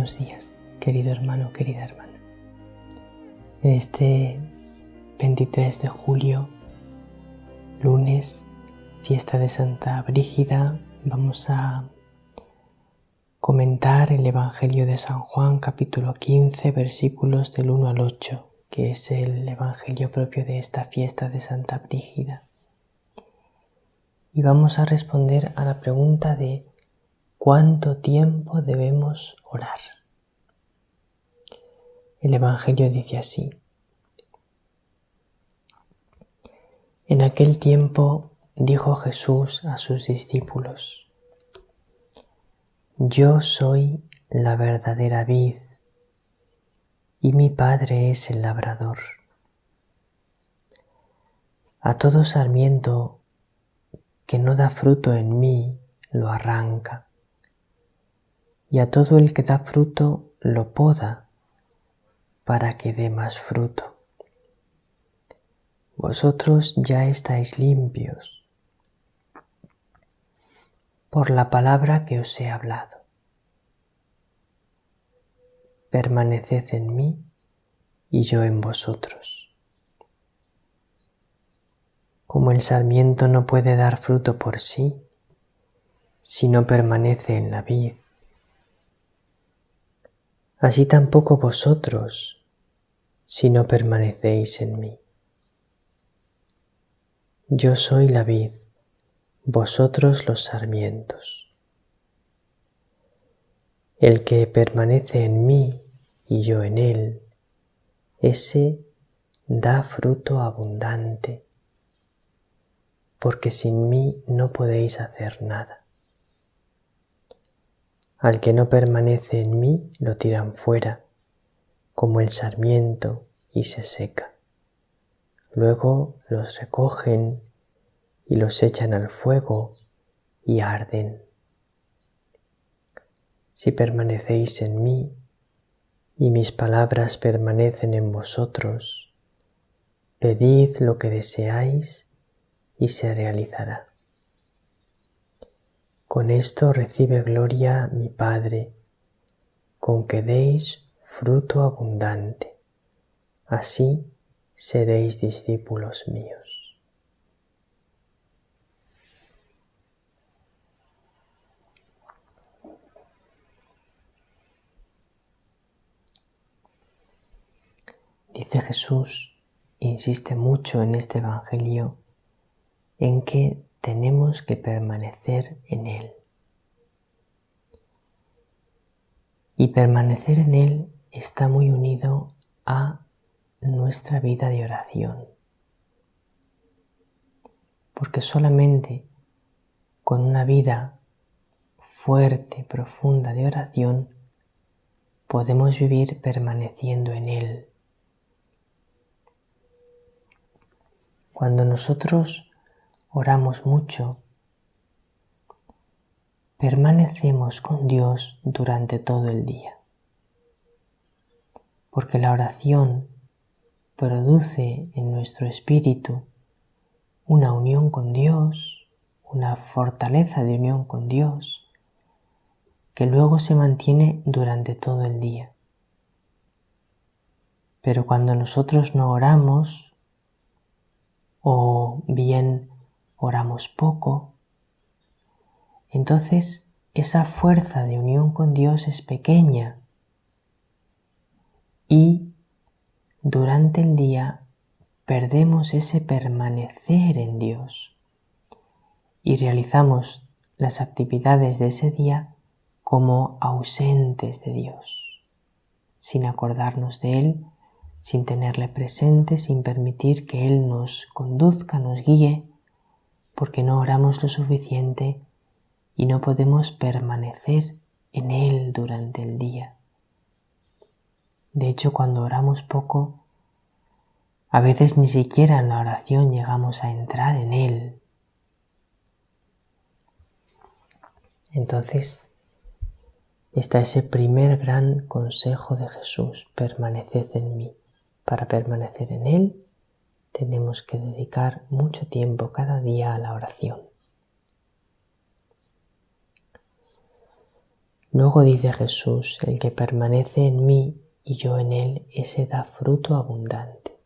buenos días, querido hermano, querida hermana. En este 23 de julio, lunes, fiesta de Santa Brígida, vamos a comentar el Evangelio de San Juan, capítulo 15, versículos del 1 al 8, que es el Evangelio propio de esta fiesta de Santa Brígida. Y vamos a responder a la pregunta de ¿cuánto tiempo debemos orar? El Evangelio dice así: En aquel tiempo dijo Jesús a sus discípulos: Yo soy la verdadera vid, y mi Padre es el labrador. A todo sarmiento que no da fruto en mí, lo arranca, y a todo el que da fruto lo poda, para que dé más fruto. Vosotros ya estáis limpios por la palabra que os he hablado. Permaneced en mí y yo en vosotros. Como el sarmiento no puede dar fruto por sí, si no permanece en la vid, así tampoco vosotros, si no permanecéis en mí. Yo soy la vid, vosotros los sarmientos. El que permanece en mí y yo en él, ese da fruto abundante, porque sin mí no podéis hacer nada. Al que no permanece en mí lo tiran fuera, como el sarmiento, y se seca. Luego los recogen y los echan al fuego y arden. Si permanecéis en mí y mis palabras permanecen en vosotros, pedid lo que deseáis y se realizará. Con esto recibe gloria mi Padre, con que deis fruto abundante. Así seréis discípulos míos. Dice Jesús, insiste mucho en este Evangelio, en que tenemos que permanecer en Él. Y permanecer en Él está muy unido a nuestra vida de oración. Porque solamente con una vida fuerte, profunda de oración, podemos vivir permaneciendo en Él. Cuando nosotros oramos mucho, permanecemos con Dios durante todo el día. Porque la oración produce en nuestro espíritu una unión con Dios, una fortaleza de unión con Dios, que luego se mantiene durante todo el día. Pero cuando nosotros no oramos, o bien oramos poco, entonces esa fuerza de unión con Dios es pequeña y durante el día perdemos ese permanecer en Dios y realizamos las actividades de ese día como ausentes de Dios, sin acordarnos de Él, sin tenerle presente, sin permitir que Él nos conduzca, nos guíe, porque no oramos lo suficiente y no podemos permanecer en Él durante el día. De hecho, cuando oramos poco, a veces ni siquiera en la oración llegamos a entrar en Él. Entonces, está ese primer gran consejo de Jesús: permaneced en mí. Para permanecer en Él, tenemos que dedicar mucho tiempo cada día a la oración. Luego dice Jesús, el que permanece en mí y yo en él, ese da fruto abundante.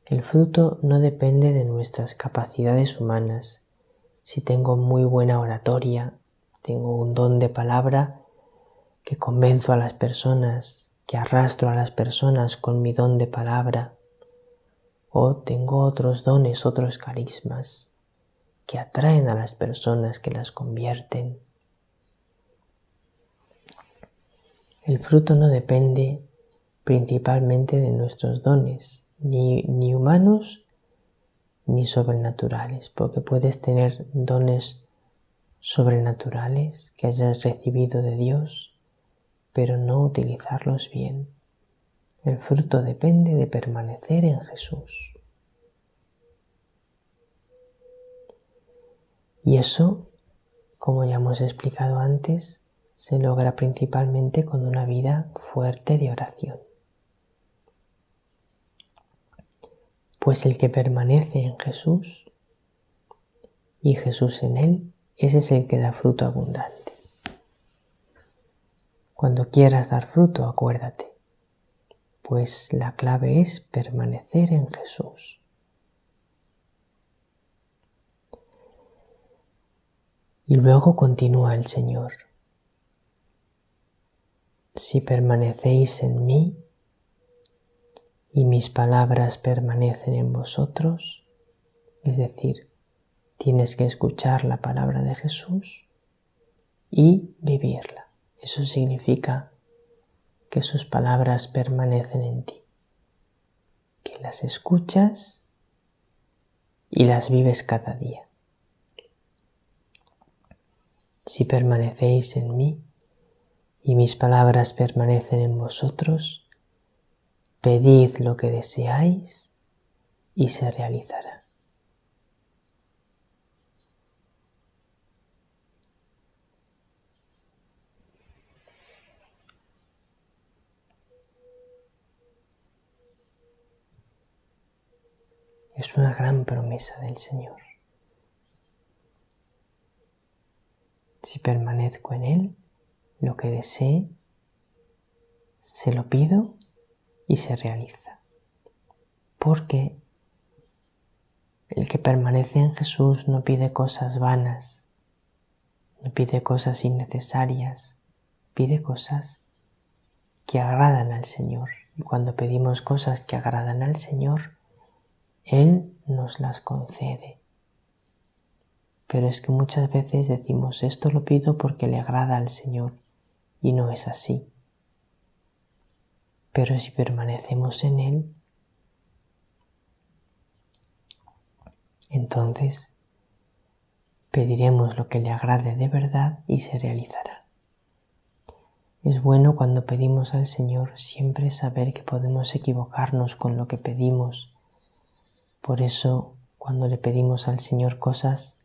El fruto no depende de nuestras capacidades humanas. Si tengo muy buena oratoria, tengo un don de palabra que convenzo a las personas, que arrastro a las personas con mi don de palabra, o tengo otros dones, otros carismas que atraen a las personas, que las convierten. El fruto no depende principalmente de nuestros dones, ni humanos ni sobrenaturales, porque puedes tener dones sobrenaturales que hayas recibido de Dios, pero no utilizarlos bien. El fruto depende de permanecer en Jesús. Y eso, como ya hemos explicado antes, se logra principalmente con una vida fuerte de oración. Pues el que permanece en Jesús y Jesús en él, ese es el que da fruto abundante. Cuando quieras dar fruto, acuérdate, pues la clave es permanecer en Jesús. Y luego continúa el Señor. Si permanecéis en mí y mis palabras permanecen en vosotros, es decir, tienes que escuchar la palabra de Jesús y vivirla. Eso significa que sus palabras permanecen en ti, que las escuchas y las vives cada día. Si permanecéis en mí y mis palabras permanecen en vosotros, pedid lo que deseáis y se realizará. Es una gran promesa del Señor. Si permanezco en Él, lo que desee, se lo pido y se realiza. Porque el que permanece en Jesús no pide cosas vanas, no pide cosas innecesarias, pide cosas que agradan al Señor. Y cuando pedimos cosas que agradan al Señor, Él nos las concede. Pero es que muchas veces decimos, esto lo pido porque le agrada al Señor, y no es así. Pero si permanecemos en Él, entonces pediremos lo que le agrade de verdad y se realizará. Es bueno cuando pedimos al Señor siempre saber que podemos equivocarnos con lo que pedimos. Por eso, cuando le pedimos al Señor cosas,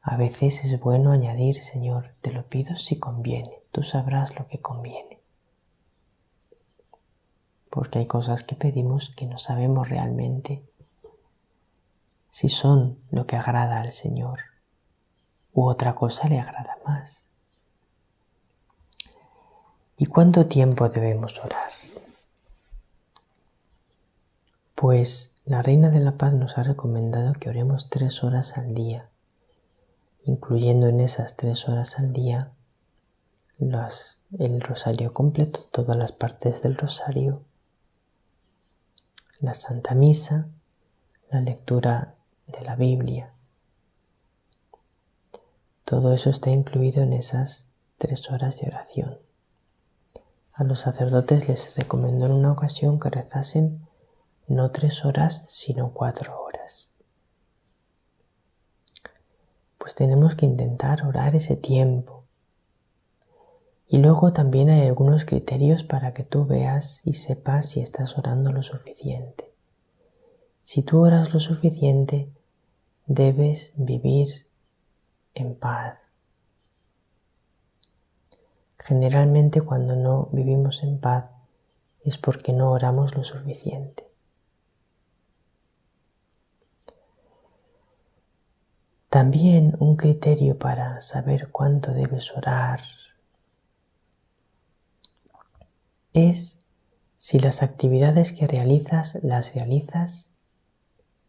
a veces es bueno añadir, Señor, te lo pido si conviene, tú sabrás lo que conviene. Porque hay cosas que pedimos que no sabemos realmente si son lo que agrada al Señor u otra cosa le agrada más. ¿Y cuánto tiempo debemos orar? Pues la Reina de la Paz nos ha recomendado que oremos 3 horas al día, incluyendo en esas 3 horas al día el rosario completo, todas las partes del rosario, la Santa Misa, la lectura de la Biblia. Todo eso está incluido en esas 3 horas de oración. A los sacerdotes les recomendó en una ocasión que rezasen no 3 horas, sino 4 horas. Pues tenemos que intentar orar ese tiempo. Y luego también hay algunos criterios para que tú veas y sepas si estás orando lo suficiente. Si tú oras lo suficiente, debes vivir en paz. Generalmente cuando no vivimos en paz es porque no oramos lo suficiente. También un criterio para saber cuánto debes orar es si las actividades que realizas las realizas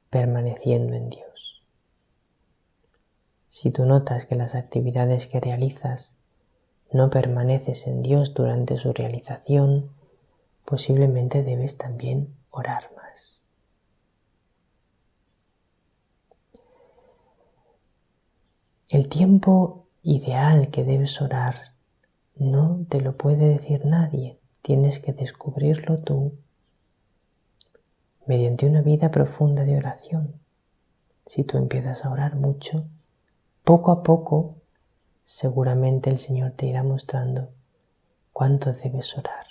permaneciendo en Dios. Si tú notas que las actividades que realizas no permaneces en Dios durante su realización, posiblemente debes también orar más. El tiempo ideal que debes orar no te lo puede decir nadie, tienes que descubrirlo tú mediante una vida profunda de oración. Si tú empiezas a orar mucho, poco a poco seguramente el Señor te irá mostrando cuánto debes orar.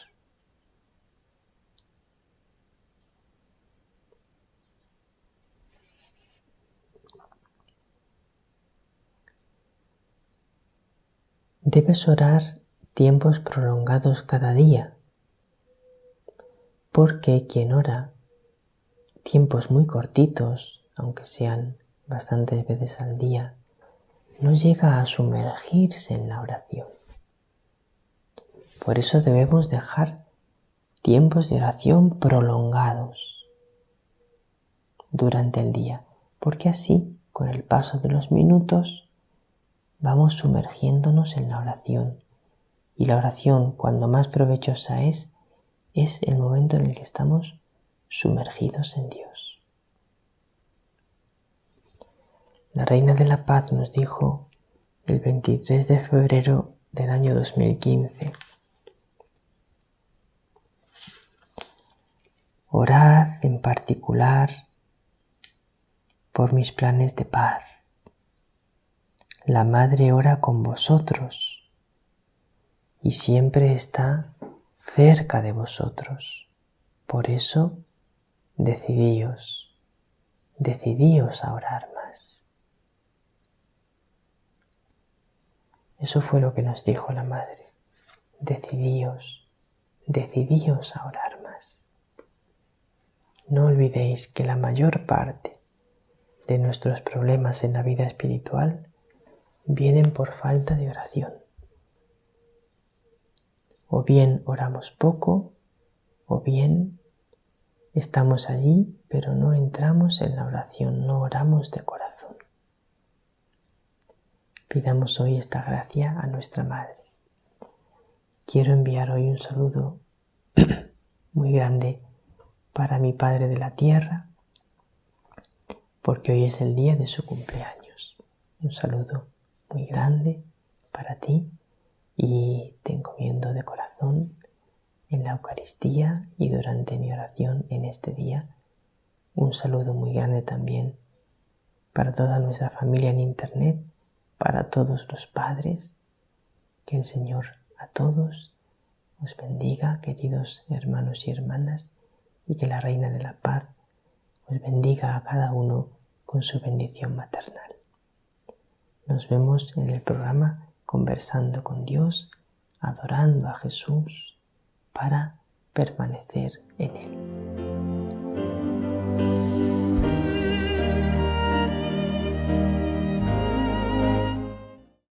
Debes orar tiempos prolongados cada día, porque quien ora tiempos muy cortitos, aunque sean bastantes veces al día, no llega a sumergirse en la oración. Por eso debemos dejar tiempos de oración prolongados durante el día, porque así, con el paso de los minutos, vamos sumergiéndonos en la oración. Y la oración, cuando más provechosa es el momento en el que estamos sumergidos en Dios. La Reina de la Paz nos dijo el 23 de febrero del año 2015: orad en particular por mis planes de paz. La Madre ora con vosotros y siempre está cerca de vosotros. Por eso, decidíos a orar más. Eso fue lo que nos dijo la Madre. Decidíos a orar más. No olvidéis que la mayor parte de nuestros problemas en la vida espiritual vienen por falta de oración. O bien oramos poco, o bien estamos allí, pero no entramos en la oración, no oramos de corazón. Pidamos hoy esta gracia a nuestra Madre. Quiero enviar hoy un saludo muy grande para mi Padre de la Tierra, porque hoy es el día de su cumpleaños. Un saludo muy grande para ti y te encomiendo de corazón en la Eucaristía y durante mi oración en este día. Un saludo muy grande también para toda nuestra familia en Internet, para todos los padres. Que el Señor a todos os bendiga, queridos hermanos y hermanas, y que la Reina de la Paz os bendiga a cada uno con su bendición maternal. Nos vemos en el programa Conversando con Dios, adorando a Jesús para permanecer en Él.